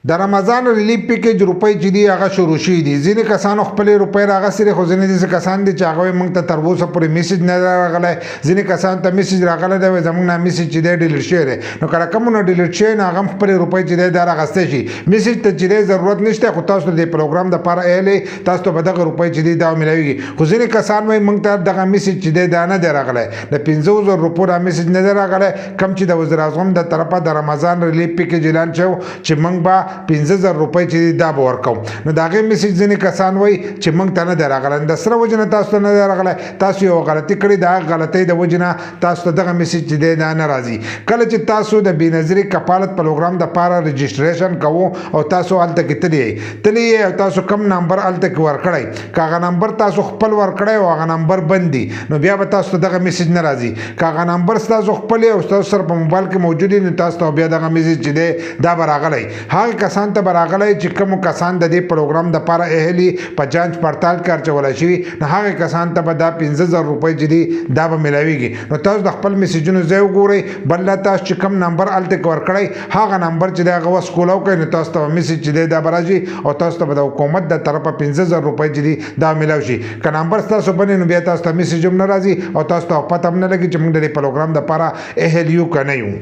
د رمضان ریلیف پیکیج روپۍ چې دی هغه شروع شوي دي. ځینې کسانو خپلې روپۍ راغستې خو ځینې داسې کسان دي چې هغه موږ ته تر اوسه پورې میسج نه راغلی. ځینې کسانو ته میسج راغلی دی وایي زموږ نه میسج چې دی ډیلیټ شوی دی. نو کله کوم نه ډیلیټ شوی نو هغه هم خپلې روپۍ چې دی دا راغستی شي. میسج ته چې دی ضرورت نشته خو تاسو د پروګرام دپاره ایلی تاسو ته به دغه روپۍ چې دی دا میلاویږي. خو ځینې کسان وایي موږ ته دغه میسج چې دی دا نه دی راغلی. د 50,000 روپو دا میسج نه دی راغلی کوم چې د وزیر اعظم د طرفه د رمضان ریلیف پیکیج اعلان شو چې موږ به 15,000 روپۍ چې دا به ورکوم. نو د هغې میسج ځینې کسان وایي چې موږ ته نه دی راغلی. د سره وجې نه تاسو ته نه دی راغلی. تاسو یو غلطي کړې د هغه غلطۍ د وجې نه تاسو ته دغه میسج چې دی دا نه راځي. کله چې تاسو د بېنظیرې کفالت پروګرام دپاره رجسټریشن کوو او تاسو هلته کې تللی یې او تاسو کم نمبر هلته کې ورکړی که هغه نمبر تاسو خپل ورکړی او هغه نمبر بند دي نو بیا به تاسو ته دغه میسج نه راځي. که هغه نمبر ستاسو خپل او ستاسو سره په موبایل کې موجود وي نو تاسو ته بیا دغه میسج چې دی دا به راغلی. هغه کسان ته به راغلی چې کوم کسان د دې پروګرام دپاره اهلي په جانچ پړتال کې اچولی شوي نو هغې کسان ته به دا 15,000 روپۍ چې دي دا به میلاویږي. نو تاسو د خپل میسجونو ځای وګورئ. بل لا تاسو چې کوم نمبر هلته کې ورکړی هغه نمبر چې دی هغه وسکول وکړئ نو تاسو ته به میسج چې دی دا به راشي او تاسو ته به د حکومت د طرفه 15,000 روپۍ چې دي دا میلاو شي. که نمبر ستاسو بنې نو بیا تاسو ته میسج هم نه راځي او تاسو ته پته هم نه لګي چې موږ د دې پروګرام دپاره اهل یو که نه یو.